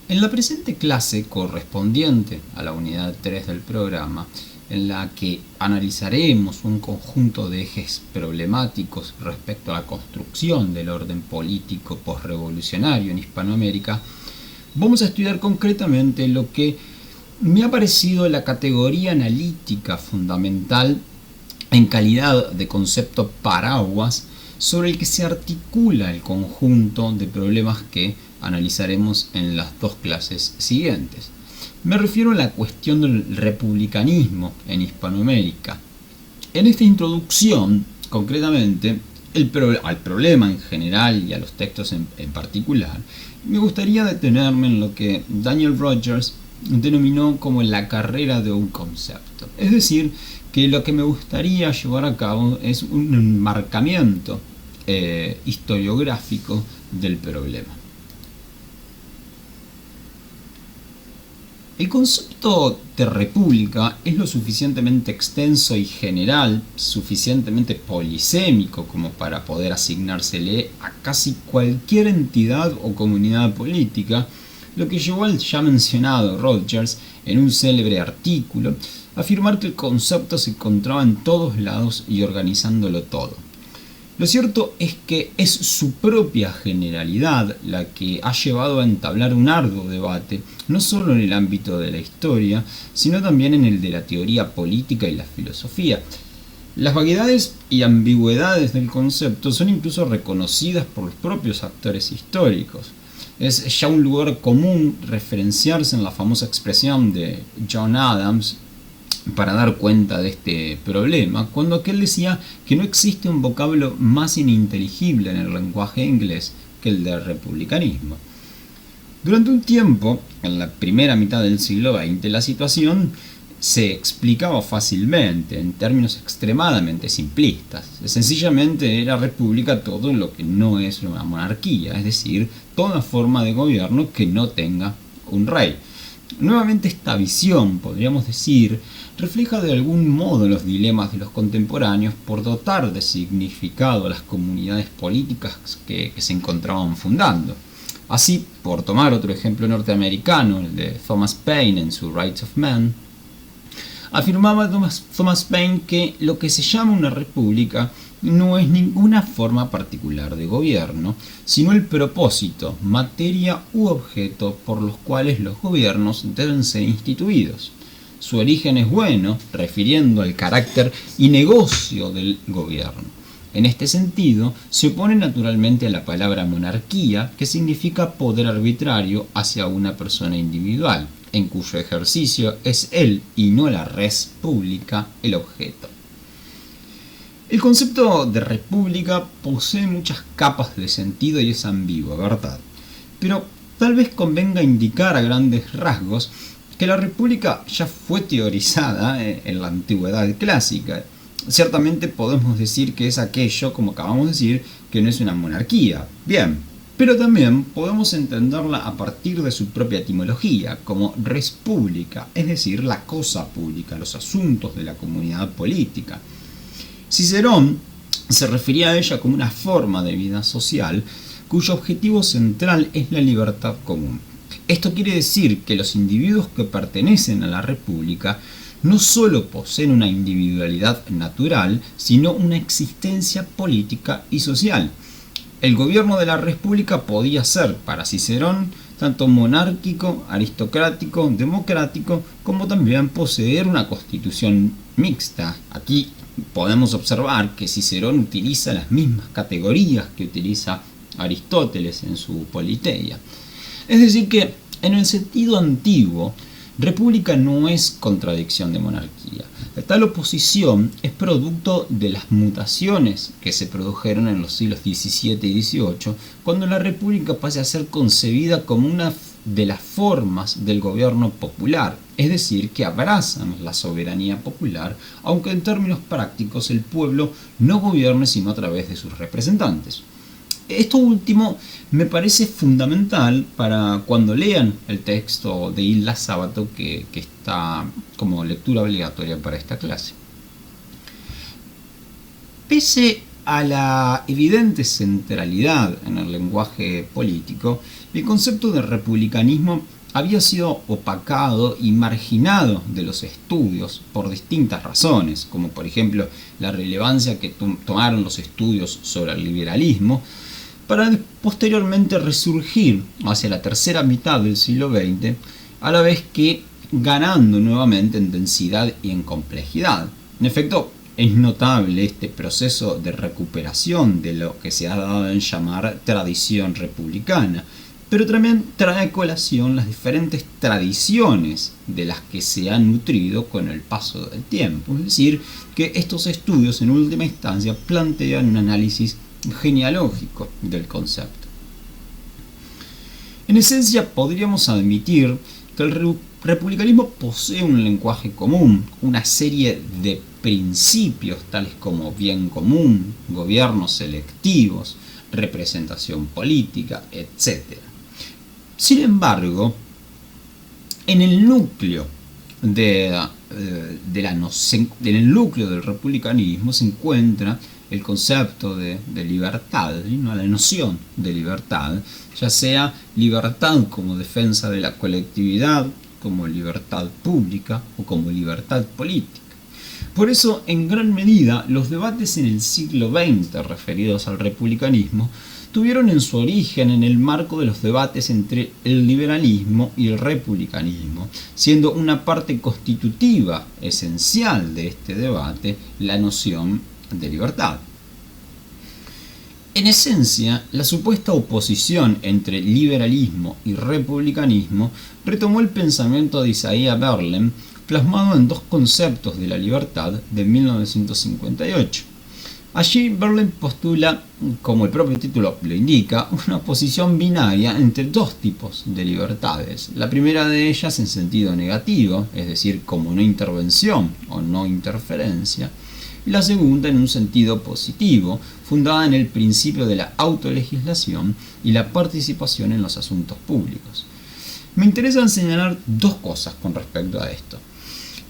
En la presente clase correspondiente a la unidad 3 del programa, en la que analizaremos un conjunto de ejes problemáticos respecto a la construcción del orden político posrevolucionario en Hispanoamérica, vamos a estudiar concretamente lo que me ha parecido la categoría analítica fundamental en calidad de concepto paraguas sobre el que se articula el conjunto de problemas que analizaremos en las dos clases siguientes. Me refiero a la cuestión del republicanismo en Hispanoamérica. En esta introducción, concretamente, al problema en general y a los textos en particular, me gustaría detenerme en lo que Daniel Rogers denominó como la carrera de un concepto. Es decir, que lo que me gustaría llevar a cabo es un enmarcamiento historiográfico del problema. El concepto de república es lo suficientemente extenso y general, suficientemente polisémico como para poder asignársele a casi cualquier entidad o comunidad política, lo que llevó al ya mencionado Rogers en un célebre artículo a afirmar que el concepto se encontraba en todos lados y organizándolo todo. Lo cierto es que es su propia generalidad la que ha llevado a entablar un arduo debate, no solo en el ámbito de la historia, sino también en el de la teoría política y la filosofía. Las vaguedades y ambigüedades del concepto son incluso reconocidas por los propios actores históricos. Es ya un lugar común referenciarse en la famosa expresión de John Adams para dar cuenta de este problema, cuando aquel decía que no existe un vocablo más ininteligible en el lenguaje inglés que el de republicanismo. Durante un tiempo, en la primera mitad del siglo XX, la situación se explicaba fácilmente, en términos extremadamente simplistas. Sencillamente era república todo lo que no es una monarquía, es decir, toda forma de gobierno que no tenga un rey. Nuevamente esta visión, podríamos decir, refleja de algún modo los dilemas de los contemporáneos por dotar de significado a las comunidades políticas que se encontraban fundando. Así, por tomar otro ejemplo norteamericano, el de Thomas Paine en su Rights of Man, afirmaba Thomas Paine que lo que se llama una república no es ninguna forma particular de gobierno, sino el propósito, materia u objeto por los cuales los gobiernos deben ser instituidos. Su origen es bueno, refiriendo al carácter y negocio del gobierno. En este sentido, se opone naturalmente a la palabra monarquía, que significa poder arbitrario hacia una persona individual, en cuyo ejercicio es él y no la res pública el objeto. El concepto de república posee muchas capas de sentido y es ambiguo, ¿verdad? Pero tal vez convenga indicar a grandes rasgos que la república ya fue teorizada en la antigüedad clásica. Ciertamente podemos decir que es aquello, como acabamos de decir, que no es una monarquía. Bien, pero también podemos entenderla a partir de su propia etimología, como res publica, es decir, la cosa pública, los asuntos de la comunidad política. Cicerón se refería a ella como una forma de vida social cuyo objetivo central es la libertad común. Esto quiere decir que los individuos que pertenecen a la república no solo poseen una individualidad natural, sino una existencia política y social. El gobierno de la república podía ser, para Cicerón, tanto monárquico, aristocrático, democrático, como también poseer una constitución mixta. Aquí podemos observar que Cicerón utiliza las mismas categorías que utiliza Aristóteles en su Politeia. Es decir que, en el sentido antiguo, república no es contradicción de monarquía. Tal oposición es producto de las mutaciones que se produjeron en los siglos XVII y XVIII, cuando la república pasa a ser concebida como una de las formas del gobierno popular, es decir, que abrazan la soberanía popular, aunque en términos prácticos el pueblo no gobierne sino a través de sus representantes. Esto último me parece fundamental para cuando lean el texto de Hilda Sábato que está como lectura obligatoria para esta clase. Pese a la evidente centralidad en el lenguaje político, el concepto de republicanismo había sido opacado y marginado de los estudios por distintas razones, como por ejemplo la relevancia que tomaron los estudios sobre el liberalismo, para posteriormente resurgir hacia la tercera mitad del siglo XX, a la vez que ganando nuevamente en densidad y en complejidad. En efecto, es notable este proceso de recuperación de lo que se ha dado en llamar tradición republicana, pero también trae a colación las diferentes tradiciones de las que se han nutrido con el paso del tiempo. Es decir, que estos estudios en última instancia plantean un análisis genealógico del concepto. En esencia, podríamos admitir que el republicanismo posee un lenguaje común, una serie de principios tales como bien común, gobiernos selectivos, representación política, etc. Sin embargo, en el núcleo en el núcleo del republicanismo se encuentra el concepto de libertad, ¿no? La noción de libertad, ya sea libertad como defensa de la colectividad, como libertad pública o como libertad política. Por eso, en gran medida, los debates en el siglo XX referidos al republicanismo tuvieron en su origen en el marco de los debates entre el liberalismo y el republicanismo, siendo una parte constitutiva esencial de este debate la noción de libertad. En esencia, la supuesta oposición entre liberalismo y republicanismo retomó el pensamiento de Isaiah Berlin, plasmado en dos conceptos de la libertad de 1958. Allí Berlin postula, como el propio título lo indica, una oposición binaria entre dos tipos de libertades. La primera de ellas en sentido negativo, es decir, como no intervención o no interferencia, y la segunda en un sentido positivo, fundada en el principio de la autolegislación y la participación en los asuntos públicos. Me interesan señalar dos cosas con respecto a esto.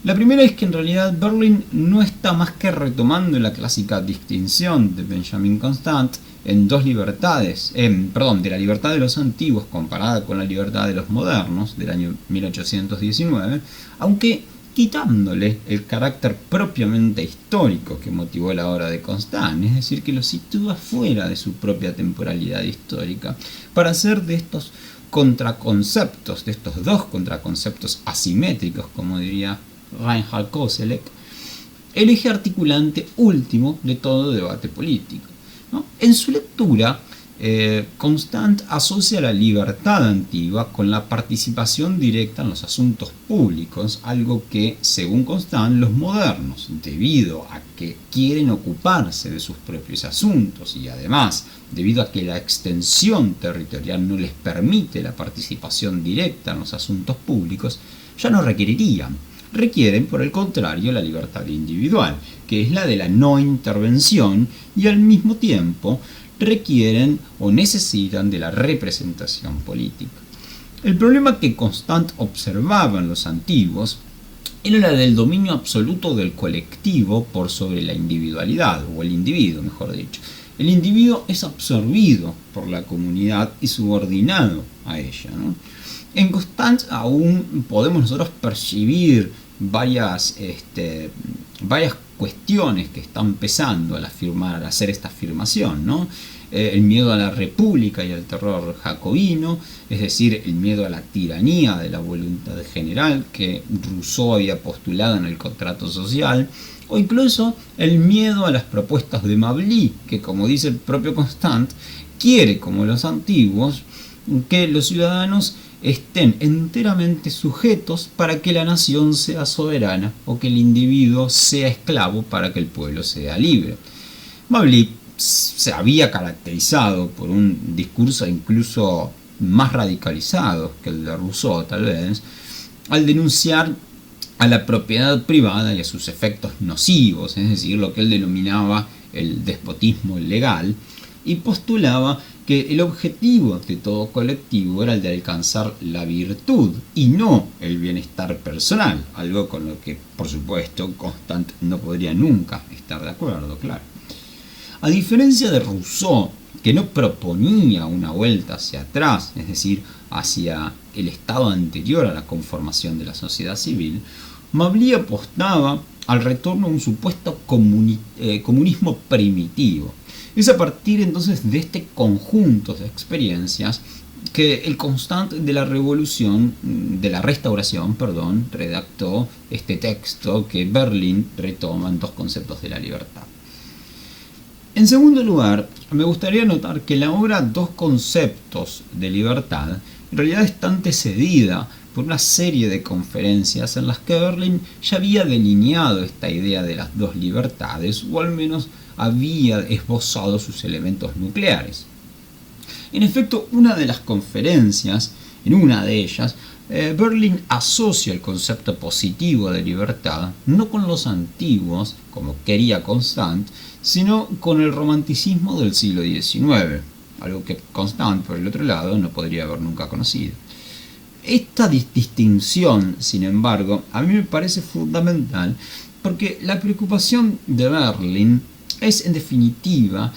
La primera es que en realidad Berlin no está más que retomando la clásica distinción de Benjamin Constant en dos libertades, de la libertad de los antiguos comparada con la libertad de los modernos del año 1819, aunque quitándole el carácter propiamente histórico que motivó la obra de Constant, es decir, que lo sitúa fuera de su propia temporalidad histórica, para hacer de estos contraconceptos, de estos dos contraconceptos asimétricos, como diría Reinhard Koselleck, el eje articulante último de todo debate político, ¿no? En su lectura, Constant asocia la libertad antigua con la participación directa en los asuntos públicos, algo que, según Constant, los modernos, debido a que quieren ocuparse de sus propios asuntos y además debido a que la extensión territorial no les permite la participación directa en los asuntos públicos, ya no requerirían. Requieren, por el contrario, la libertad individual, que es la de la no intervención, y al mismo tiempo requieren o necesitan de la representación política. El problema que Constant observaba en los antiguos era la del dominio absoluto del colectivo por sobre la individualidad, o el individuo, mejor dicho. El individuo es absorbido por la comunidad y subordinado a ella, ¿no? En Constant aún podemos nosotros percibir varias cuestiones que están empezando a hacer esta afirmación, ¿no? El miedo a la república y al terror jacobino, es decir, el miedo a la tiranía de la voluntad general que Rousseau había postulado en el contrato social, o incluso el miedo a las propuestas de Mably, que, como dice el propio Constant, quiere, como los antiguos, que los ciudadanos estén enteramente sujetos para que la nación sea soberana o que el individuo sea esclavo para que el pueblo sea libre. Mably se había caracterizado por un discurso incluso más radicalizado que el de Rousseau, tal vez, al denunciar a la propiedad privada y a sus efectos nocivos, es decir, lo que él denominaba el despotismo legal, y postulaba que el objetivo de todo colectivo era el de alcanzar la virtud y no el bienestar personal, algo con lo que, por supuesto, Constant no podría nunca estar de acuerdo, claro. A diferencia de Rousseau, que no proponía una vuelta hacia atrás, es decir, hacia el estado anterior a la conformación de la sociedad civil, Mably apostaba al retorno a un supuesto comunismo primitivo. Es a partir entonces de este conjunto de experiencias que el Constant de la Restauración, redactó este texto que Berlin retoma en dos conceptos de la libertad. En segundo lugar, me gustaría notar que la obra Dos conceptos de libertad en realidad está antecedida por una serie de conferencias en las que Berlin ya había delineado esta idea de las dos libertades, o al menos había esbozado sus elementos nucleares. En efecto, en una de ellas, Berlin asocia el concepto positivo de libertad no con los antiguos, como quería Constant, sino con el romanticismo del siglo XIX, algo que Constant, por el otro lado, no podría haber nunca conocido. Esta distinción, sin embargo, a mí me parece fundamental porque la preocupación de Berlin es, en definitiva,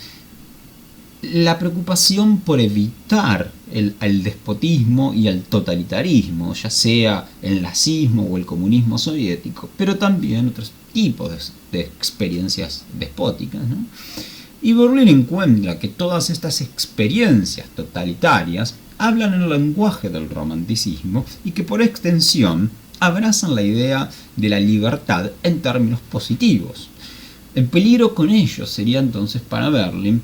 la preocupación por evitar el despotismo y el totalitarismo, ya sea el nazismo o el comunismo soviético, pero también otros tipos de experiencias despóticas, ¿no? Y Berlin encuentra que todas estas experiencias totalitarias hablan el lenguaje del romanticismo y que por extensión abrazan la idea de la libertad en términos positivos. El peligro con ello sería entonces para Berlin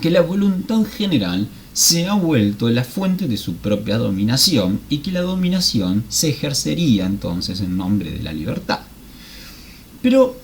que la voluntad general se ha vuelto la fuente de su propia dominación y que la dominación se ejercería entonces en nombre de la libertad. Pero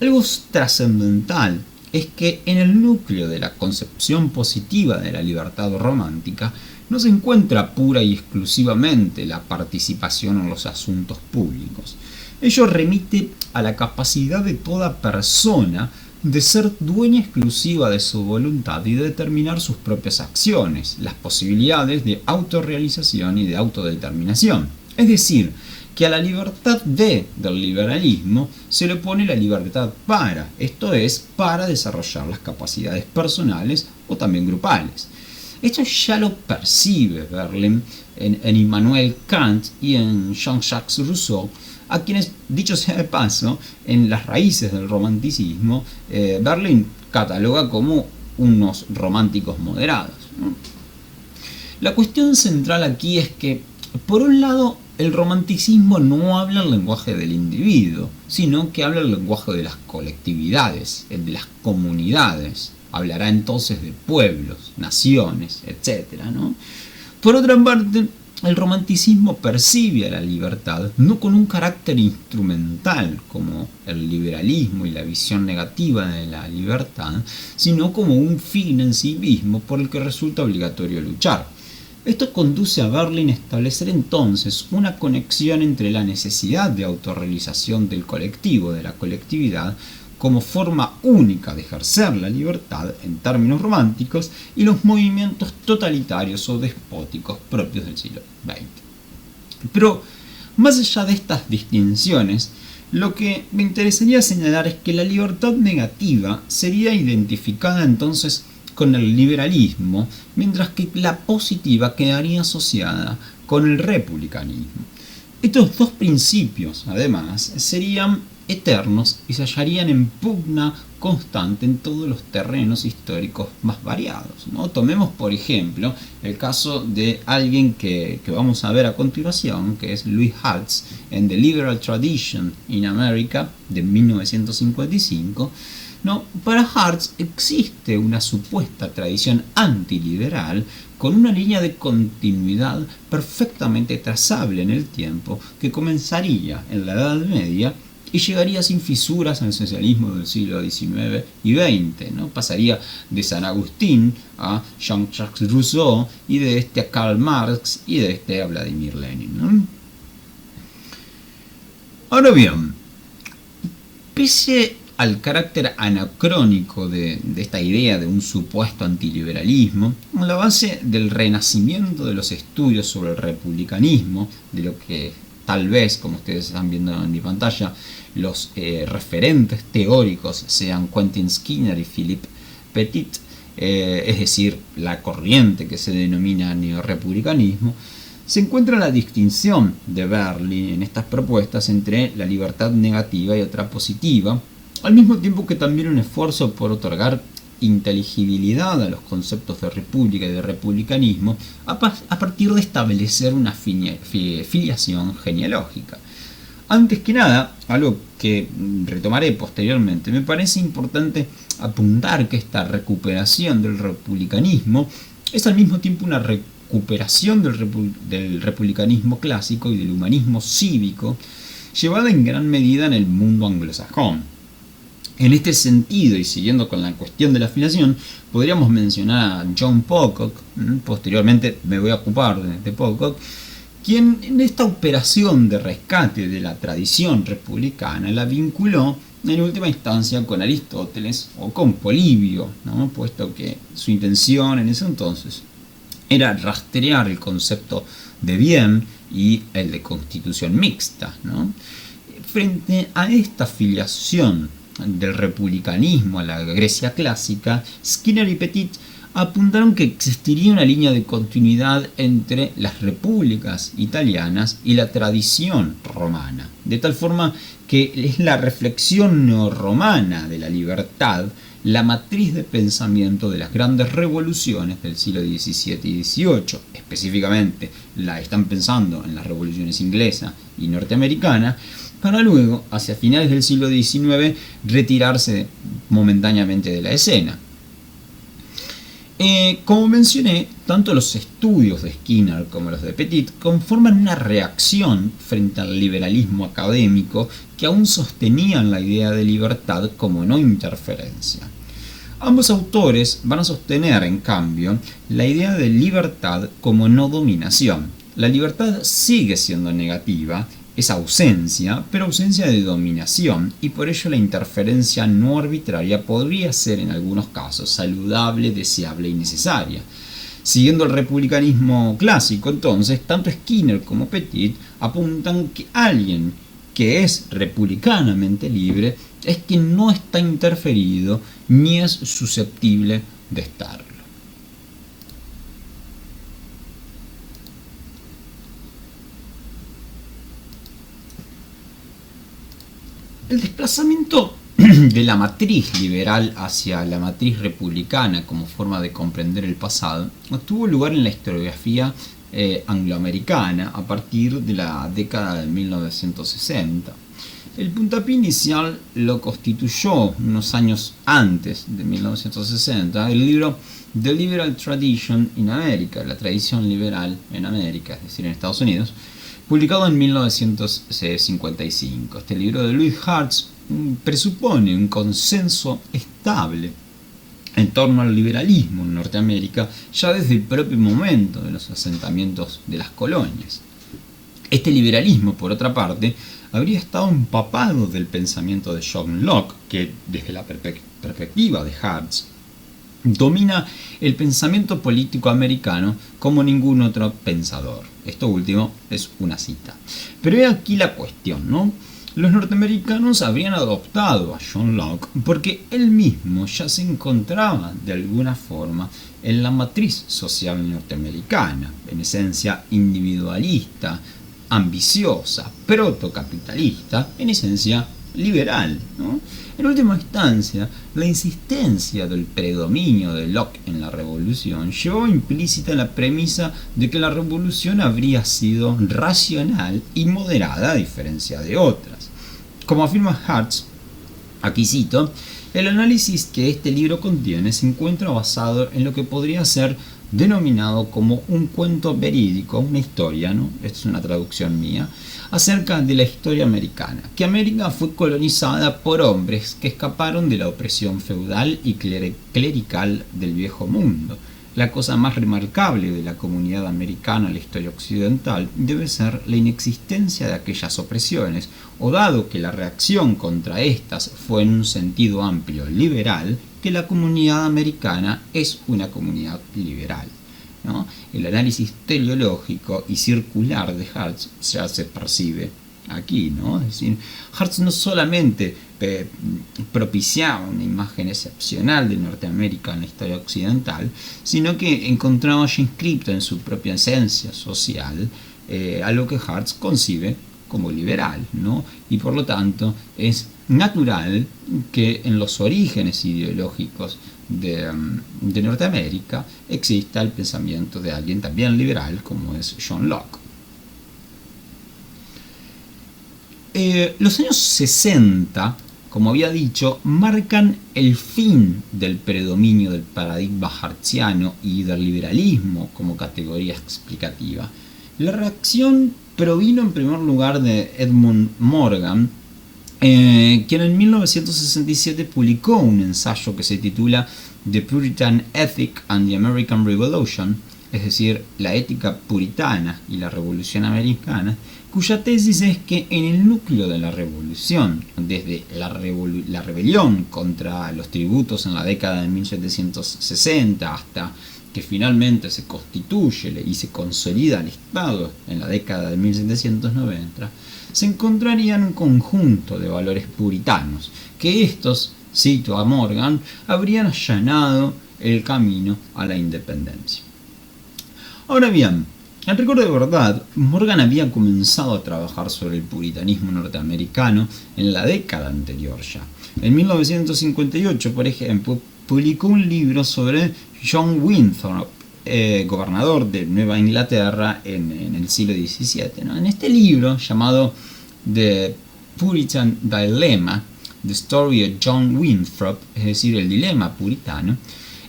algo trascendental es que en el núcleo de la concepción positiva de la libertad romántica no se encuentra pura y exclusivamente la participación en los asuntos públicos. Ello remite a la capacidad de toda persona de ser dueña exclusiva de su voluntad y de determinar sus propias acciones, las posibilidades de autorrealización y de autodeterminación. Es decir, que a la libertad del liberalismo se le opone la libertad para, esto es, para desarrollar las capacidades personales o también grupales. Esto ya lo percibe Berlin en Immanuel Kant y en Jean-Jacques Rousseau, a quienes, dicho sea de paso, en las raíces del romanticismo, Berlin cataloga como unos románticos moderados, ¿no? La cuestión central aquí es que, por un lado, el romanticismo no habla el lenguaje del individuo, sino que habla el lenguaje de las colectividades, el de las comunidades. Hablará entonces de pueblos, naciones, etc., ¿no? Por otra parte, el romanticismo percibe a la libertad no con un carácter instrumental como el liberalismo y la visión negativa de la libertad, sino como un fin en sí mismo por el que resulta obligatorio luchar. Esto conduce a Berlin a establecer entonces una conexión entre la necesidad de autorrealización del colectivo, de la colectividad, como forma única de ejercer la libertad en términos románticos, y los movimientos totalitarios o despóticos propios del siglo XX. Pero, más allá de estas distinciones, lo que me interesaría señalar es que la libertad negativa sería identificada entonces con el liberalismo, mientras que la positiva quedaría asociada con el republicanismo. Estos dos principios, además, serían eternos y se hallarían en pugna constante en todos los terrenos históricos más variados, ¿no? Tomemos, por ejemplo, el caso de alguien que vamos a ver a continuación, que es Louis Hutz, en The Liberal Tradition in America, de 1955. No, para Hutz existe una supuesta tradición antiliberal con una línea de continuidad perfectamente trazable en el tiempo que comenzaría en la Edad Media y llegaría sin fisuras al socialismo del siglo XIX y XX, ¿no? Pasaría de San Agustín a Jean-Jacques Rousseau y de este a Karl Marx y de este a Vladimir Lenin, ¿no? Ahora bien, pese al carácter anacrónico de esta idea de un supuesto antiliberalismo, en la base del renacimiento de los estudios sobre el republicanismo, de lo que tal vez, como ustedes están viendo en mi pantalla, los referentes teóricos sean Quentin Skinner y Philippe Petit, es decir, la corriente que se denomina neorrepublicanismo, se encuentra la distinción de Berlin en estas propuestas entre la libertad negativa y otra positiva, al mismo tiempo que también un esfuerzo por otorgar inteligibilidad a los conceptos de república y de republicanismo a partir de establecer una filiación genealógica. Antes que nada, algo que retomaré posteriormente, me parece importante apuntar que esta recuperación del republicanismo es al mismo tiempo una recuperación del republicanismo clásico y del humanismo cívico, llevada en gran medida en el mundo anglosajón. En este sentido, y siguiendo con la cuestión de la afiliación, podríamos mencionar a John Pocock, posteriormente me voy a ocupar de Pocock, quien en esta operación de rescate de la tradición republicana la vinculó en última instancia con Aristóteles o con Polibio, ¿no? Puesto que su intención en ese entonces era rastrear el concepto de bien y el de constitución mixta, ¿no? Frente a esta filiación del republicanismo a la Grecia clásica, Skinner y Petit apuntaron que existiría una línea de continuidad entre las repúblicas italianas y la tradición romana, de tal forma que es la reflexión neorromana de la libertad la matriz de pensamiento de las grandes revoluciones del siglo XVII y XVIII. Específicamente la están pensando en las revoluciones inglesa y norteamericana, para luego, hacia finales del siglo XIX, retirarse momentáneamente de la escena. Como mencioné, tanto los estudios de Skinner como los de Petit conforman una reacción frente al liberalismo académico que aún sostenían la idea de libertad como no interferencia. Ambos autores van a sostener, en cambio, la idea de libertad como no dominación. La libertad sigue siendo negativa, es ausencia, pero ausencia de dominación, y por ello la interferencia no arbitraria podría ser en algunos casos saludable, deseable y necesaria. Siguiendo el republicanismo clásico, entonces, tanto Skinner como Petit apuntan que alguien que es republicanamente libre es quien no está interferido ni es susceptible de estarlo. El desplazamiento de la matriz liberal hacia la matriz republicana como forma de comprender el pasado tuvo lugar en la historiografía angloamericana a partir de la década de 1960. El puntapié inicial lo constituyó unos años antes de 1960 el libro The Liberal Tradition in America, la tradición liberal en América, es decir, en Estados Unidos, publicado en 1955. Este libro de Louis Hartz presupone un consenso estable en torno al liberalismo en Norteamérica ya desde el propio momento de los asentamientos de las colonias. Este liberalismo, por otra parte, habría estado empapado del pensamiento de John Locke, que desde la perspectiva de Hartz domina el pensamiento político americano como ningún otro pensador. Esto último es una cita. Pero he aquí la cuestión, ¿no? Los norteamericanos habrían adoptado a John Locke porque él mismo ya se encontraba de alguna forma en la matriz social norteamericana, en esencia individualista, ambiciosa, protocapitalista, en esencia liberal, ¿no? En última instancia, la insistencia del predominio de Locke en la revolución llevó implícita la premisa de que la revolución habría sido racional y moderada a diferencia de otras. Como afirma Hartz, aquí cito, el análisis que este libro contiene se encuentra basado en lo que podría ser denominado como un cuento verídico, una historia, ¿no? Esta es una traducción mía, acerca de la historia americana, que América fue colonizada por hombres que escaparon de la opresión feudal y clerical del viejo mundo. La cosa más remarcable de la comunidad americana en la historia occidental debe ser la inexistencia de aquellas opresiones, o dado que la reacción contra estas fue en un sentido amplio liberal, que la comunidad americana es una comunidad liberal, ¿no? El análisis teleológico y circular de Hartz ya se percibe aquí, ¿no? Es decir, Hartz no solamente propiciaba una imagen excepcional de Norteamérica en la historia occidental, sino que encontraba ya inscripto en su propia esencia social a lo que Hartz concibe como liberal, ¿no? Y por lo tanto es natural que en los orígenes ideológicos de Norteamérica exista el pensamiento de alguien también liberal como es John Locke. Los años 60, como había dicho, marcan el fin del predominio del paradigma hartziano y del liberalismo como categoría explicativa. La reacción provino en primer lugar de Edmund Morgan, quien en 1967 publicó un ensayo que se titula The Puritan Ethic and the American Revolution, es decir, la ética puritana y la revolución americana, cuya tesis es que en el núcleo de la revolución, desde la rebelión contra los tributos en la década de 1760 hasta que finalmente se constituye y se consolida el Estado en la década de 1790, se encontrarían un conjunto de valores puritanos, que estos, cito a Morgan, habrían allanado el camino a la independencia. Ahora bien, en rigor de verdad, Morgan había comenzado a trabajar sobre el puritanismo norteamericano en la década anterior ya. En 1958, por ejemplo, publicó un libro sobre John Winthrop, gobernador de Nueva Inglaterra en el siglo XVII, ¿no? En este libro, llamado The Puritan Dilemma, The Story of John Winthrop, es decir, el dilema puritano,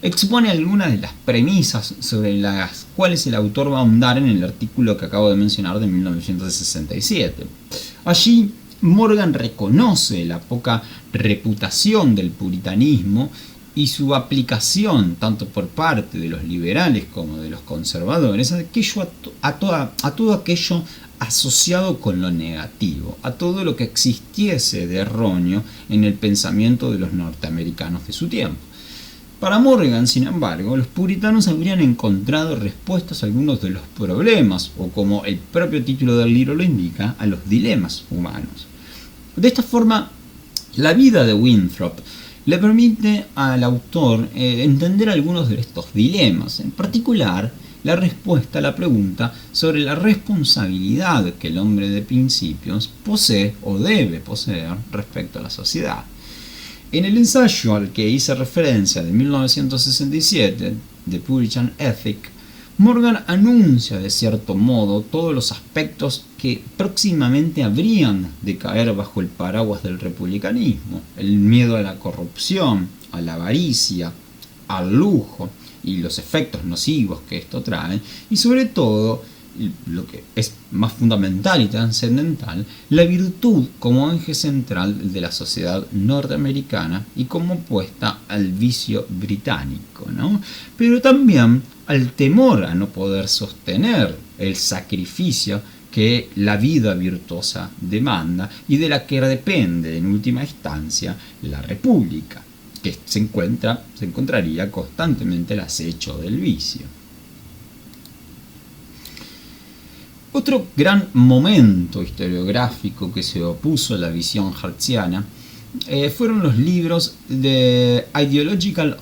expone algunas de las premisas sobre las cuales el autor va a ahondar en el artículo que acabo de mencionar de 1967. Allí, Morgan reconoce la poca reputación del puritanismo y su aplicación, tanto por parte de los liberales como de los conservadores, a todo aquello asociado con lo negativo, a todo lo que existiese de erróneo en el pensamiento de los norteamericanos de su tiempo. Para Morgan, sin embargo, los puritanos habrían encontrado respuestas a algunos de los problemas, o como el propio título del libro lo indica, a los dilemas humanos. De esta forma, la vida de Winthrop le permite al autor entender algunos de estos dilemas, en particular la respuesta a la pregunta sobre la responsabilidad que el hombre de principios posee o debe poseer respecto a la sociedad. En el ensayo al que hice referencia de 1967, The Puritan Ethic, Morgan anuncia de cierto modo todos los aspectos que próximamente habrían de caer bajo el paraguas del republicanismo: el miedo a la corrupción, a la avaricia, al lujo y los efectos nocivos que esto trae, y sobre todo, lo que es más fundamental y trascendental, la virtud como eje central de la sociedad norteamericana y como opuesta al vicio británico, ¿no? Pero también al temor a no poder sostener el sacrificio que la vida virtuosa demanda y de la que depende en última instancia la república, que se encontraría constantemente al acecho del vicio. Otro gran momento historiográfico que se opuso a la visión hartziana fueron los libros de Ideological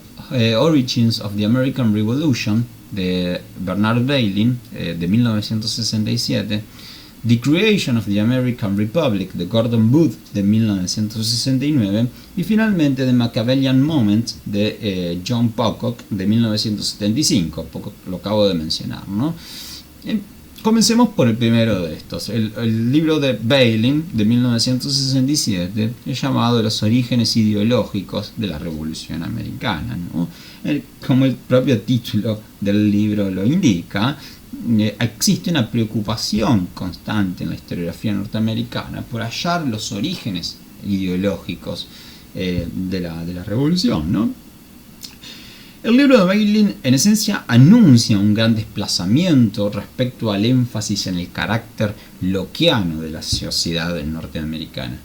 Origins of the American Revolution de Bernard Bailyn de 1967, The Creation of the American Republic de Gordon Booth de 1969 y finalmente The Machiavellian Moment de John Pocock de 1975, Pocock lo acabo de mencionar, ¿no? Comencemos por el primero de estos, el libro de Bailyn de 1967, llamado Los orígenes ideológicos de la Revolución Americana, ¿no? Como el propio título del libro lo indica, existe una preocupación constante en la historiografía norteamericana por hallar los orígenes ideológicos de la revolución, ¿no? El libro de Bailyn en esencia anuncia un gran desplazamiento respecto al énfasis en el carácter lockeano de la sociedad norteamericana.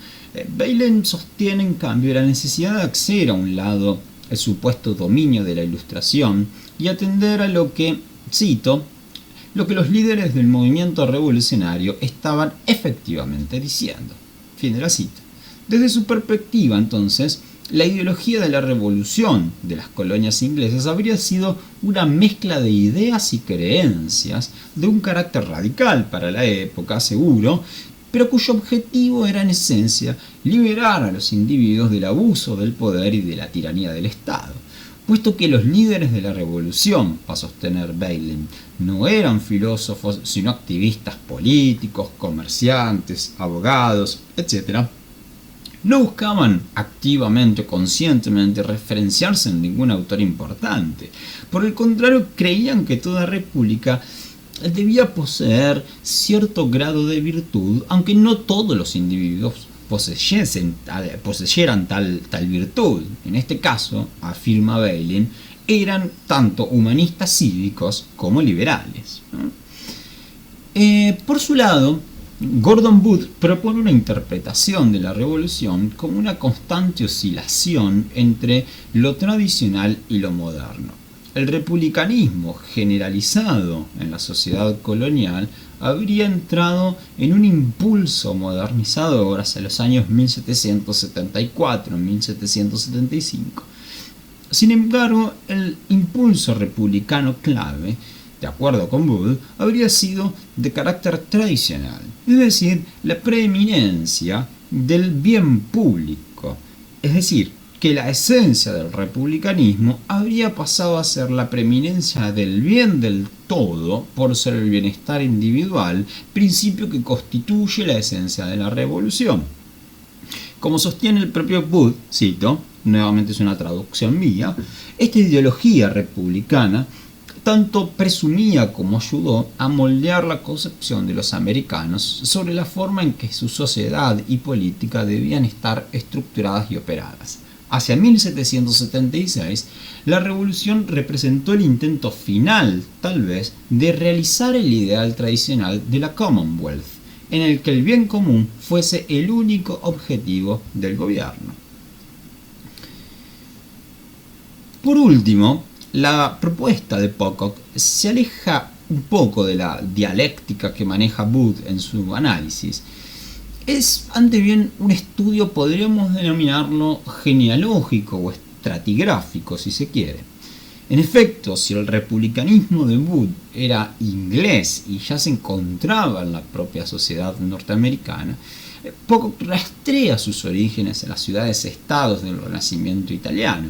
Bailyn sostiene en cambio la necesidad de acceder a un lado el supuesto dominio de la Ilustración y atender a lo que, cito, lo que los líderes del movimiento revolucionario estaban efectivamente diciendo. Fin de la cita. Desde su perspectiva, entonces, la ideología de la revolución de las colonias inglesas habría sido una mezcla de ideas y creencias de un carácter radical para la época, seguro, pero cuyo objetivo era en esencia liberar a los individuos del abuso del poder y de la tiranía del Estado. Puesto que los líderes de la revolución, para sostener Bailyn, no eran filósofos, sino activistas políticos, comerciantes, abogados, etc., no buscaban activamente o conscientemente referenciarse en ningún autor importante. Por el contrario, creían que toda república debía poseer cierto grado de virtud, aunque no todos los individuos poseyeran tal virtud. En este caso, afirma Bailyn, eran tanto humanistas cívicos como liberales. Por su lado, Gordon Booth propone una interpretación de la revolución como una constante oscilación entre lo tradicional y lo moderno. El republicanismo generalizado en la sociedad colonial habría entrado en un impulso modernizador hacia los años 1774-1775. Sin embargo, el impulso republicano clave, de acuerdo con Booth, habría sido de carácter tradicional, es decir, la preeminencia del bien público, es decir, que la esencia del republicanismo habría pasado a ser la preeminencia del bien del todo por sobre el bienestar individual, principio que constituye la esencia de la revolución. Como sostiene el propio Booth, cito, nuevamente es una traducción mía, esta ideología republicana tanto presumía como ayudó a moldear la concepción de los americanos sobre la forma en que su sociedad y política debían estar estructuradas y operadas. Hacia 1776, la revolución representó el intento final, tal vez, de realizar el ideal tradicional de la Commonwealth, en el que el bien común fuese el único objetivo del gobierno. Por último, la propuesta de Pocock se aleja un poco de la dialéctica que maneja Booth en su análisis. Es, ante bien, un estudio, podríamos denominarlo genealógico o estratigráfico, si se quiere. En efecto, si el republicanismo de Booth era inglés y ya se encontraba en la propia sociedad norteamericana, Pocock rastrea sus orígenes en las ciudades-estados del Renacimiento italiano.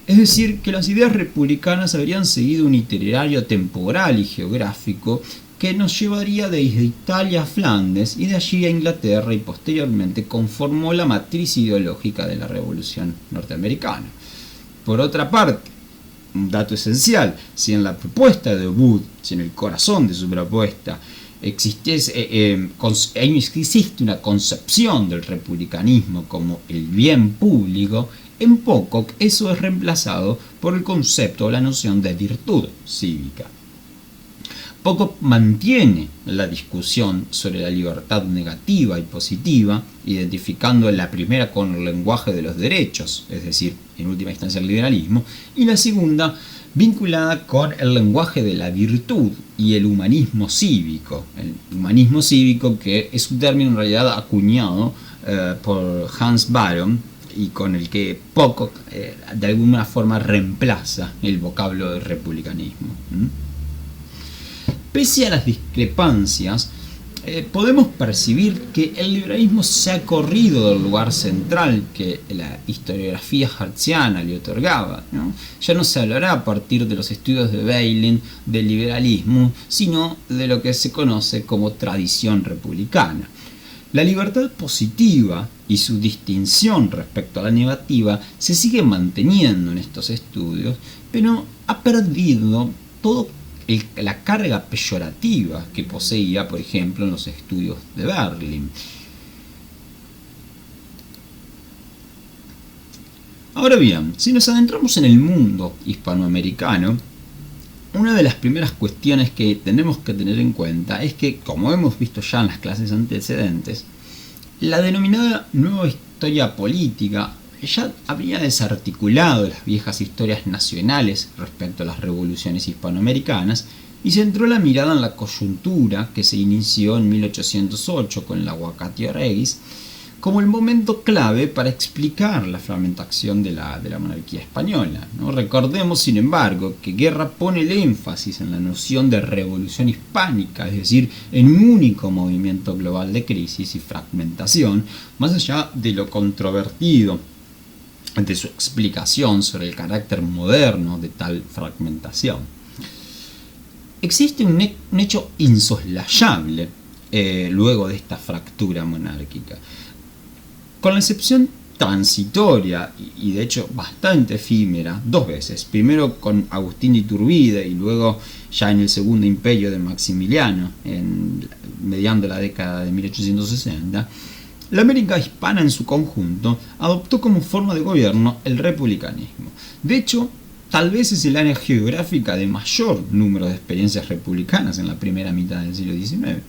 Es decir, que las ideas republicanas habrían seguido un itinerario temporal y geográfico que nos llevaría desde Italia a Flandes y de allí a Inglaterra, y posteriormente conformó la matriz ideológica de la Revolución norteamericana. Por otra parte, un dato esencial, si en la propuesta de Booth, si en el corazón de su propuesta existe una concepción del republicanismo como el bien público, en Pocock eso es reemplazado por el concepto o la noción de virtud cívica. Pocock mantiene la discusión sobre la libertad negativa y positiva, identificando la primera con el lenguaje de los derechos, es decir, en última instancia el liberalismo, y la segunda vinculada con el lenguaje de la virtud y el humanismo cívico. El humanismo cívico, que es un término en realidad acuñado por Hans Baron, y con el que Pocock de alguna forma reemplaza el vocablo del republicanismo. Pese a las discrepancias, podemos percibir que el liberalismo se ha corrido del lugar central que la historiografía hartziana le otorgaba, ¿no? Ya no se hablará a partir de los estudios de Bailyn del liberalismo, sino de lo que se conoce como tradición republicana. La libertad positiva y su distinción respecto a la negativa se sigue manteniendo en estos estudios, pero ha perdido toda la carga peyorativa que poseía, por ejemplo, en los estudios de Berlin. Ahora bien, si nos adentramos en el mundo hispanoamericano, una de las primeras cuestiones que tenemos que tener en cuenta es que, como hemos visto ya en las clases antecedentes, la denominada nueva historia política ya habría desarticulado las viejas historias nacionales respecto a las revoluciones hispanoamericanas y centró la mirada en la coyuntura que se inició en 1808 con el aguacate Oreis, como el momento clave para explicar la fragmentación de la monarquía española, ¿no? Recordemos, sin embargo, que Guerra pone el énfasis en la noción de revolución hispánica, es decir, en un único movimiento global de crisis y fragmentación, más allá de lo controvertido de su explicación sobre el carácter moderno de tal fragmentación. Existe un hecho insoslayable luego de esta fractura monárquica. Con la excepción transitoria y de hecho bastante efímera, dos veces, primero con Agustín de Iturbide y luego ya en el Segundo Imperio de Maximiliano, mediando la década de 1860, la América hispana en su conjunto adoptó como forma de gobierno el republicanismo. De hecho, tal vez es el área geográfica de mayor número de experiencias republicanas en la primera mitad del siglo XIX.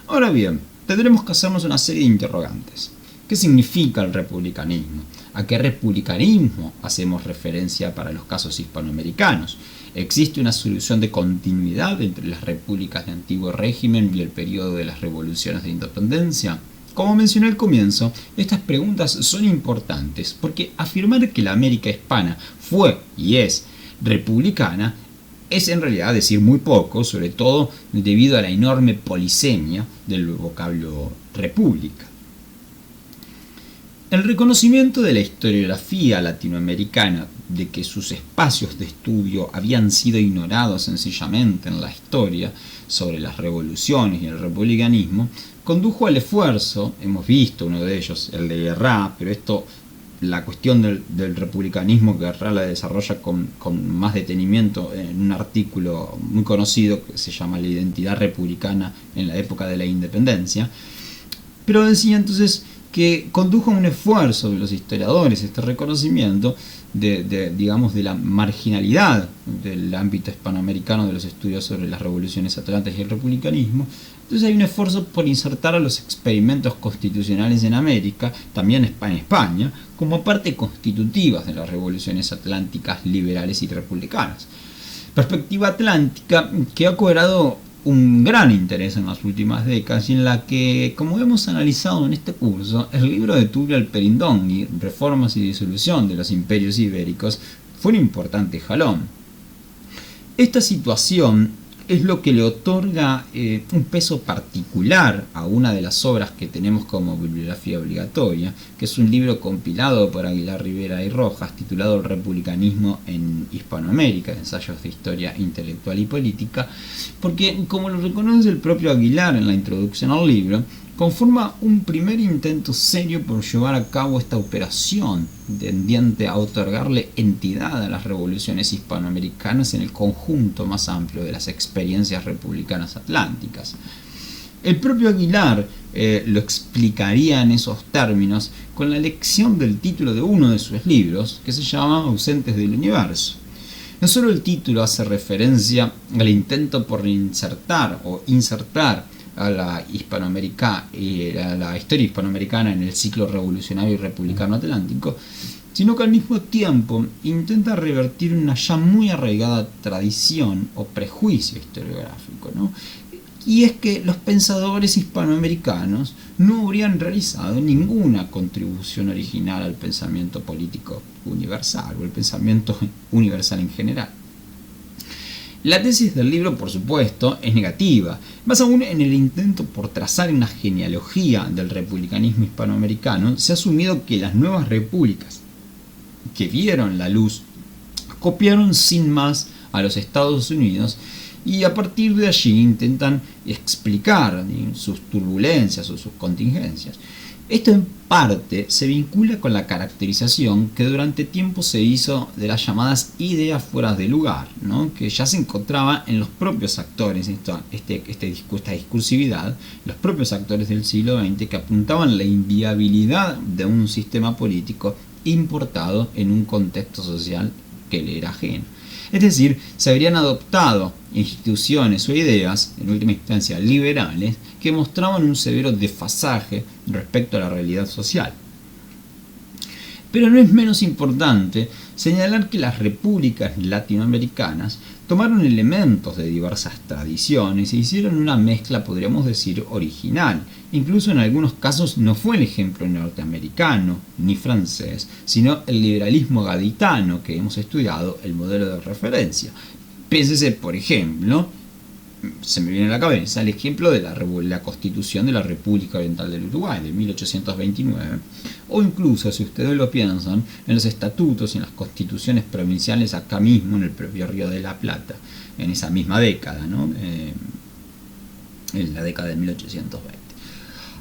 Ahora bien, tendremos que hacernos una serie de interrogantes. ¿Qué significa el republicanismo? ¿A qué republicanismo hacemos referencia para los casos hispanoamericanos? ¿Existe una solución de continuidad entre las repúblicas de antiguo régimen y el periodo de las revoluciones de independencia? Como mencioné al comienzo, estas preguntas son importantes porque afirmar que la América hispana fue y es republicana es en realidad decir muy poco, sobre todo debido a la enorme polisemia del vocablo república. El reconocimiento de la historiografía latinoamericana de que sus espacios de estudio habían sido ignorados sencillamente en la historia sobre las revoluciones y el republicanismo condujo al esfuerzo, hemos visto uno de ellos, el de Guerra, pero la cuestión del republicanismo Guerra la desarrolla con más detenimiento en un artículo muy conocido que se llama La identidad republicana en la época de la independencia, pero decía entonces que condujo a un esfuerzo de los historiadores, este reconocimiento de la marginalidad del ámbito hispanoamericano de los estudios sobre las revoluciones atlánticas y el republicanismo. Entonces hay un esfuerzo por insertar a los experimentos constitucionales en América, también en España, como parte constitutivas de las revoluciones atlánticas liberales y republicanas. Perspectiva atlántica que ha cobrado un gran interés en las últimas décadas y en la que, como hemos analizado en este curso, el libro de Tulio Alperindongui, Reformas y disolución de los imperios ibéricos, fue un importante jalón. Esta situación es lo que le otorga un peso particular a una de las obras que tenemos como bibliografía obligatoria, que es un libro compilado por Aguilar Rivera y Rojas titulado El republicanismo en Hispanoamérica, ensayos de historia intelectual y política, porque, como lo reconoce el propio Aguilar en la introducción al libro, conforma un primer intento serio por llevar a cabo esta operación tendiente a otorgarle entidad a las revoluciones hispanoamericanas en el conjunto más amplio de las experiencias republicanas atlánticas. El propio Aguilar lo explicaría en esos términos con la elección del título de uno de sus libros, que se llama Ausentes del Universo. No solo el título hace referencia al intento por insertar a la historia hispanoamericana en el ciclo revolucionario y republicano atlántico, sino que al mismo tiempo intenta revertir una ya muy arraigada tradición o prejuicio historiográfico, ¿no? Y es que los pensadores hispanoamericanos no habrían realizado ninguna contribución original al pensamiento político universal o el pensamiento universal en general. La tesis del libro, por supuesto, es negativa, más aún en el intento por trazar una genealogía del republicanismo hispanoamericano. Se ha asumido que las nuevas repúblicas que vieron la luz copiaron sin más a los Estados Unidos y a partir de allí intentan explicar sus turbulencias o sus contingencias. Esto en parte se vincula con la caracterización que durante tiempo se hizo de las llamadas ideas fuera de lugar, ¿no? Que ya se encontraba en los propios actores, esta discursividad, los propios actores del siglo XX que apuntaban la inviabilidad de un sistema político importado en un contexto social que le era ajeno. Es decir, se habrían adoptado instituciones o ideas, en última instancia liberales, que mostraban un severo desfasaje respecto a la realidad social. Pero no es menos importante señalar que las repúblicas latinoamericanas tomaron elementos de diversas tradiciones e hicieron una mezcla, podríamos decir, original. Incluso en algunos casos no fue el ejemplo norteamericano ni francés, sino el liberalismo gaditano que hemos estudiado, el modelo de referencia. Piénsese, por ejemplo, se me viene a la cabeza el ejemplo de la Constitución de la República Oriental del Uruguay de 1829, o incluso, si ustedes lo piensan, en los estatutos y en las constituciones provinciales acá mismo en el propio Río de la Plata, en esa misma década, ¿no? En la década de 1820.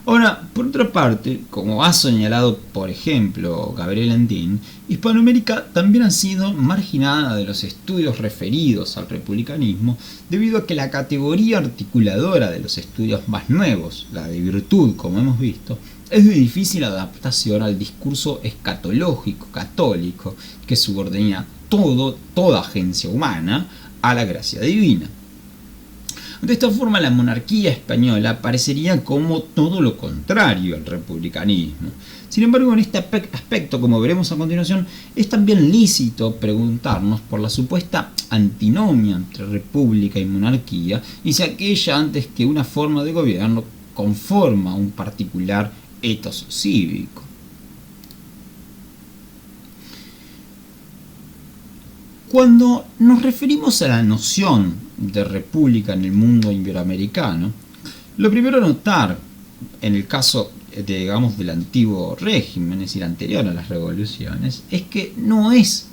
Ahora, por otra parte, como ha señalado por ejemplo Gabriel Andín, Hispanoamérica también ha sido marginada de los estudios referidos al republicanismo debido a que la categoría articuladora de los estudios más nuevos, la de virtud como hemos visto, es de difícil adaptación al discurso escatológico católico que subordina toda agencia humana a la gracia divina. De esta forma, la monarquía española parecería como todo lo contrario al republicanismo. Sin embargo, en este aspecto, como veremos a continuación, es también lícito preguntarnos por la supuesta antinomia entre república y monarquía, y si aquella, antes que una forma de gobierno, conforma un particular etos cívico. Cuando nos referimos a la noción de república en el mundo iberoamericano, lo primero a notar en el caso del antiguo régimen, es decir, anterior a las revoluciones, es que no es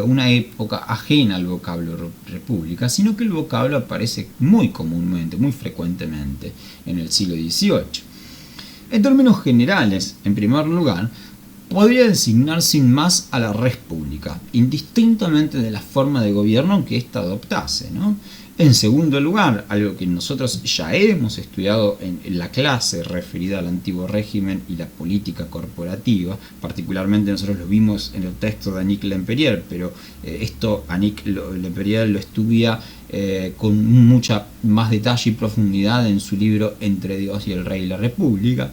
una época ajena al vocablo república, sino que el vocablo aparece muy comúnmente, muy frecuentemente en el siglo XVIII. En términos generales, en primer lugar, podría designar sin más a la res pública, indistintamente de la forma de gobierno que ésta adoptase, ¿no? En segundo lugar, algo que nosotros ya hemos estudiado en la clase referida al antiguo régimen y la política corporativa, particularmente nosotros lo vimos en el texto de Annick Lemperrier, pero esto Annick Lemperrier lo estudia con mucha más detalle y profundidad en su libro Entre Dios y el Rey y la República.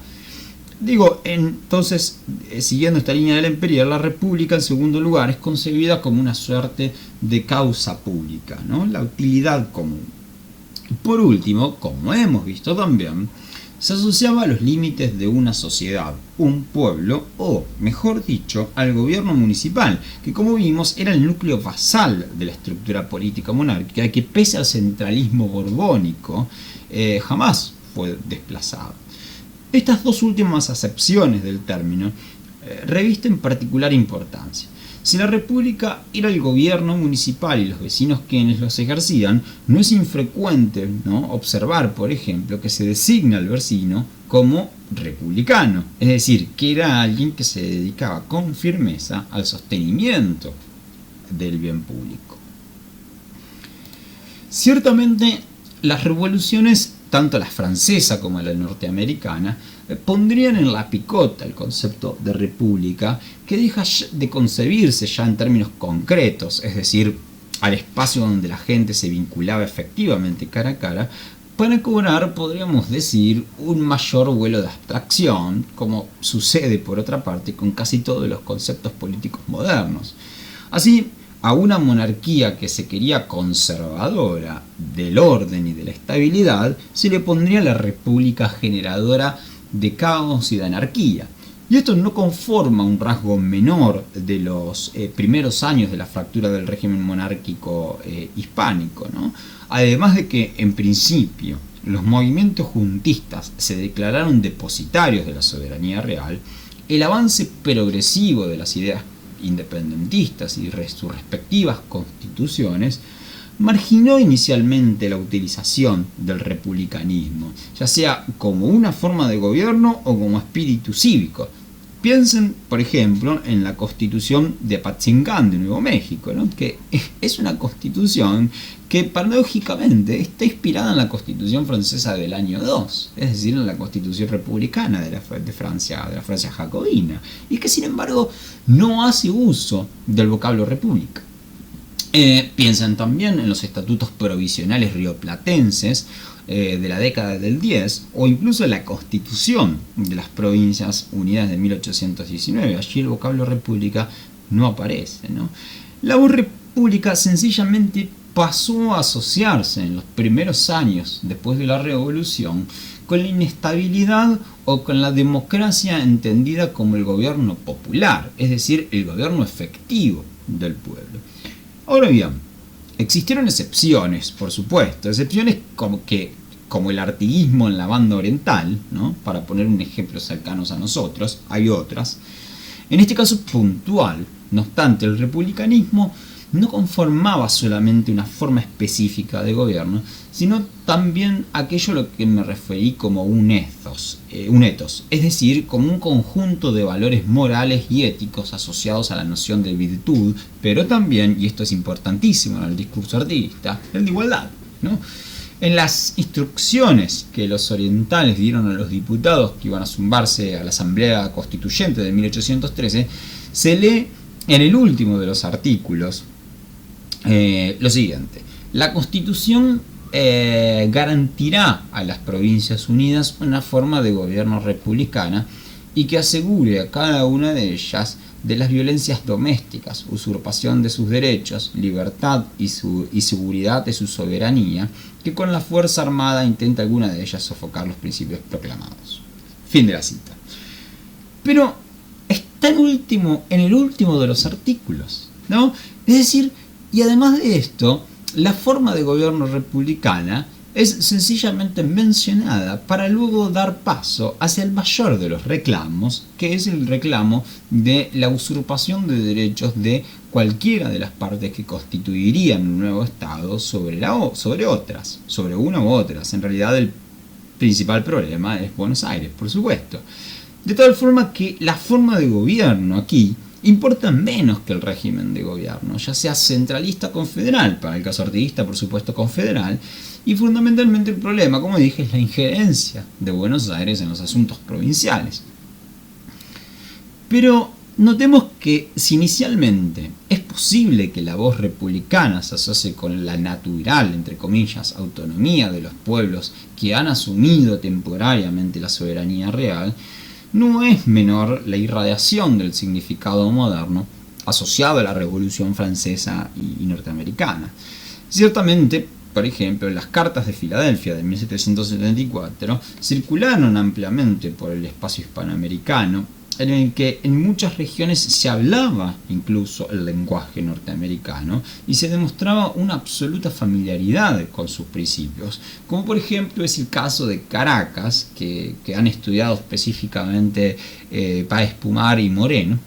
Digo, entonces, siguiendo esta línea del Lemperrier, la república en segundo lugar es concebida como una suerte de causa pública, ¿no? La utilidad común. Por último, como hemos visto también, se asociaba a los límites de una sociedad, un pueblo o, mejor dicho, al gobierno municipal, que como vimos era el núcleo basal de la estructura política monárquica que pese al centralismo borbónico jamás fue desplazado. Estas dos últimas acepciones del término revisten particular importancia. Si la república era el gobierno municipal y los vecinos quienes los ejercían, no es infrecuente, ¿no?, observar, por ejemplo, que se designa al vecino como republicano, es decir, que era alguien que se dedicaba con firmeza al sostenimiento del bien público. Ciertamente, las revoluciones, tanto la francesa como la norteamericana, pondrían en la picota el concepto de república, que deja de concebirse ya en términos concretos, es decir, al espacio donde la gente se vinculaba efectivamente cara a cara, para cobrar, podríamos decir, un mayor vuelo de abstracción, como sucede por otra parte con casi todos los conceptos políticos modernos. Así, a una monarquía que se quería conservadora del orden y de la estabilidad, se le pondría la república generadora de caos y de anarquía. Y esto no conforma un rasgo menor de los primeros años de la fractura del régimen monárquico hispánico, ¿no? Además de que, en principio, los movimientos juntistas se declararon depositarios de la soberanía real, el avance progresivo de las ideas independentistas y sus respectivas constituciones marginó inicialmente la utilización del republicanismo, ya sea como una forma de gobierno o como espíritu cívico. Piensen, por ejemplo, en la Constitución de Apatzingán de Nuevo México, ¿no?, que es una constitución que paradójicamente está inspirada en la Constitución francesa del año 2, es decir, en la Constitución republicana de la Francia jacobina, y que sin embargo no hace uso del vocablo república. Piensen también en los estatutos provisionales rioplatenses de la década del 10, o incluso en la Constitución de las Provincias Unidas de 1819. Allí el vocablo república no aparece, ¿no? La voz república sencillamente pasó a asociarse en los primeros años después de la Revolución con la inestabilidad o con la democracia entendida como el gobierno popular, es decir, el gobierno efectivo del pueblo. Ahora bien, existieron excepciones, por supuesto, excepciones como el artiguismo en la banda oriental, ¿no? Para poner un ejemplo cercanos a nosotros, hay otras. En este caso puntual, no obstante, el republicanismo no conformaba solamente una forma específica de gobierno, sino también aquello a lo que me referí como un ethos, es decir, como un conjunto de valores morales y éticos asociados a la noción de virtud, pero también, y esto es importantísimo en el discurso artiguista, el de igualdad, ¿no? En las instrucciones que los orientales dieron a los diputados que iban a zumbarse a la Asamblea Constituyente de 1813, se lee en el último de los artículos lo siguiente: la Constitución garantirá a las Provincias Unidas una forma de gobierno republicana y que asegure a cada una de ellas de las violencias domésticas, usurpación de sus derechos, libertad y seguridad de su soberanía, que con la fuerza armada intenta alguna de ellas sofocar los principios proclamados. Fin de la cita. Pero está en el último de los artículos, ¿no? Es decir, y además de esto, la forma de gobierno republicana es sencillamente mencionada para luego dar paso hacia el mayor de los reclamos, que es el reclamo de la usurpación de derechos de cualquiera de las partes que constituirían un nuevo Estado sobre una u otras. En realidad el principal problema es Buenos Aires, por supuesto. De tal forma que la forma de gobierno aquí importa menos que el régimen de gobierno, ya sea centralista o confederal, para el caso artiguista por supuesto confederal, y fundamentalmente el problema, como dije, es la injerencia de Buenos Aires en los asuntos provinciales. Pero notemos que si inicialmente es posible que la voz republicana se asocie con la natural, entre comillas, autonomía de los pueblos que han asumido temporariamente la soberanía real, no es menor la irradiación del significado moderno asociado a la Revolución Francesa y norteamericana. Ciertamente, por ejemplo, las cartas de Filadelfia de 1774 circularon ampliamente por el espacio hispanoamericano, en el que en muchas regiones se hablaba incluso el lenguaje norteamericano y se demostraba una absoluta familiaridad con sus principios, como por ejemplo es el caso de Caracas, que han estudiado específicamente Páez Pomar y Moreno.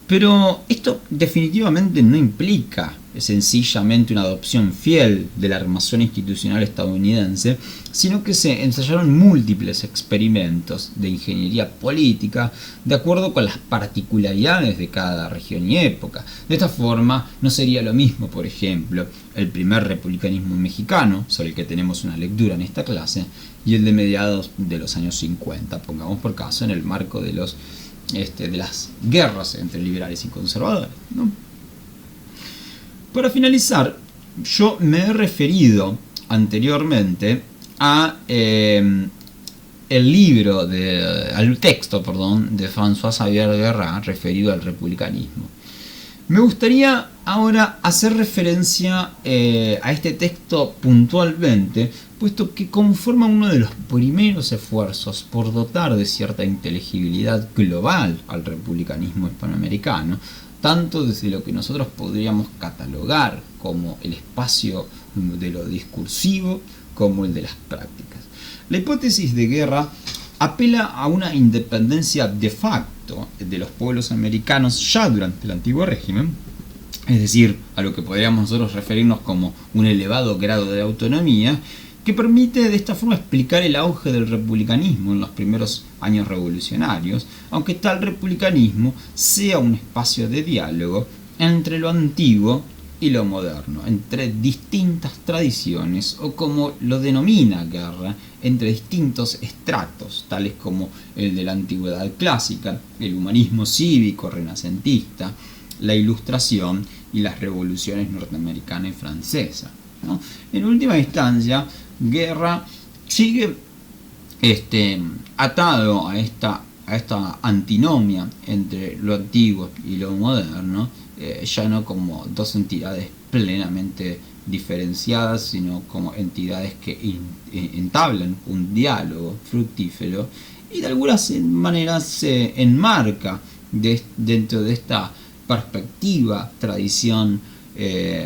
Pero esto definitivamente no implica sencillamente una adopción fiel de la armación institucional estadounidense, sino que se ensayaron múltiples experimentos de ingeniería política de acuerdo con las particularidades de cada región y época. De esta forma, no sería lo mismo, por ejemplo, el primer republicanismo mexicano, sobre el que tenemos una lectura en esta clase, y el de mediados de los años 50, pongamos por caso, en el marco de las guerras entre liberales y conservadores, ¿no? Para finalizar, yo me he referido anteriormente al texto de François Xavier Guerra referido al republicanismo. Me gustaría ahora hacer referencia a este texto puntualmente, puesto que conforma uno de los primeros esfuerzos por dotar de cierta inteligibilidad global al republicanismo hispanoamericano, tanto desde lo que nosotros podríamos catalogar como el espacio de lo discursivo como el de las prácticas. La hipótesis de Guerra apela a una independencia de facto de los pueblos americanos ya durante el antiguo régimen, es decir, a lo que podríamos nosotros referirnos como un elevado grado de autonomía, que permite de esta forma explicar el auge del republicanismo en los primeros años revolucionarios, aunque tal republicanismo sea un espacio de diálogo entre lo antiguo y lo moderno, entre distintas tradiciones, o como lo denomina Guerra, entre distintos estratos, tales como el de la antigüedad clásica, el humanismo cívico renacentista, la ilustración y las revoluciones norteamericana y francesa, ¿no? En última instancia, Guerra sigue atado a esta antinomia entre lo antiguo y lo moderno, ya no como dos entidades plenamente diferenciadas, sino como entidades que entablan un diálogo fructífero y de alguna manera se enmarca dentro de esta perspectiva, tradición,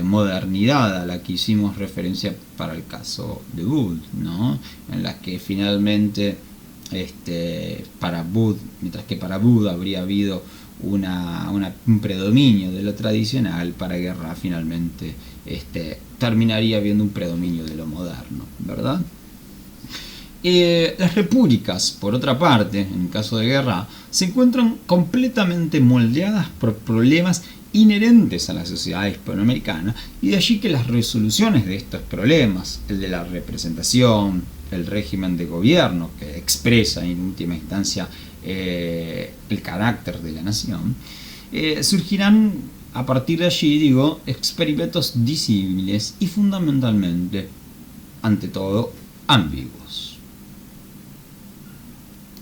modernidad a la que hicimos referencia para el caso de Booth, ¿no? En la que finalmente mientras que para Buda habría habido un predominio de lo tradicional, para Guerra finalmente terminaría habiendo un predominio de lo moderno, ¿verdad? Las repúblicas, por otra parte, en el caso de Guerra, se encuentran completamente moldeadas por problemas inherentes a la sociedad hispanoamericana, y de allí que las resoluciones de estos problemas, el de la representación, el régimen de gobierno que expresa en última instancia el carácter de la nación, surgirán a partir de allí, experimentos disímiles y fundamentalmente, ante todo, ambiguos.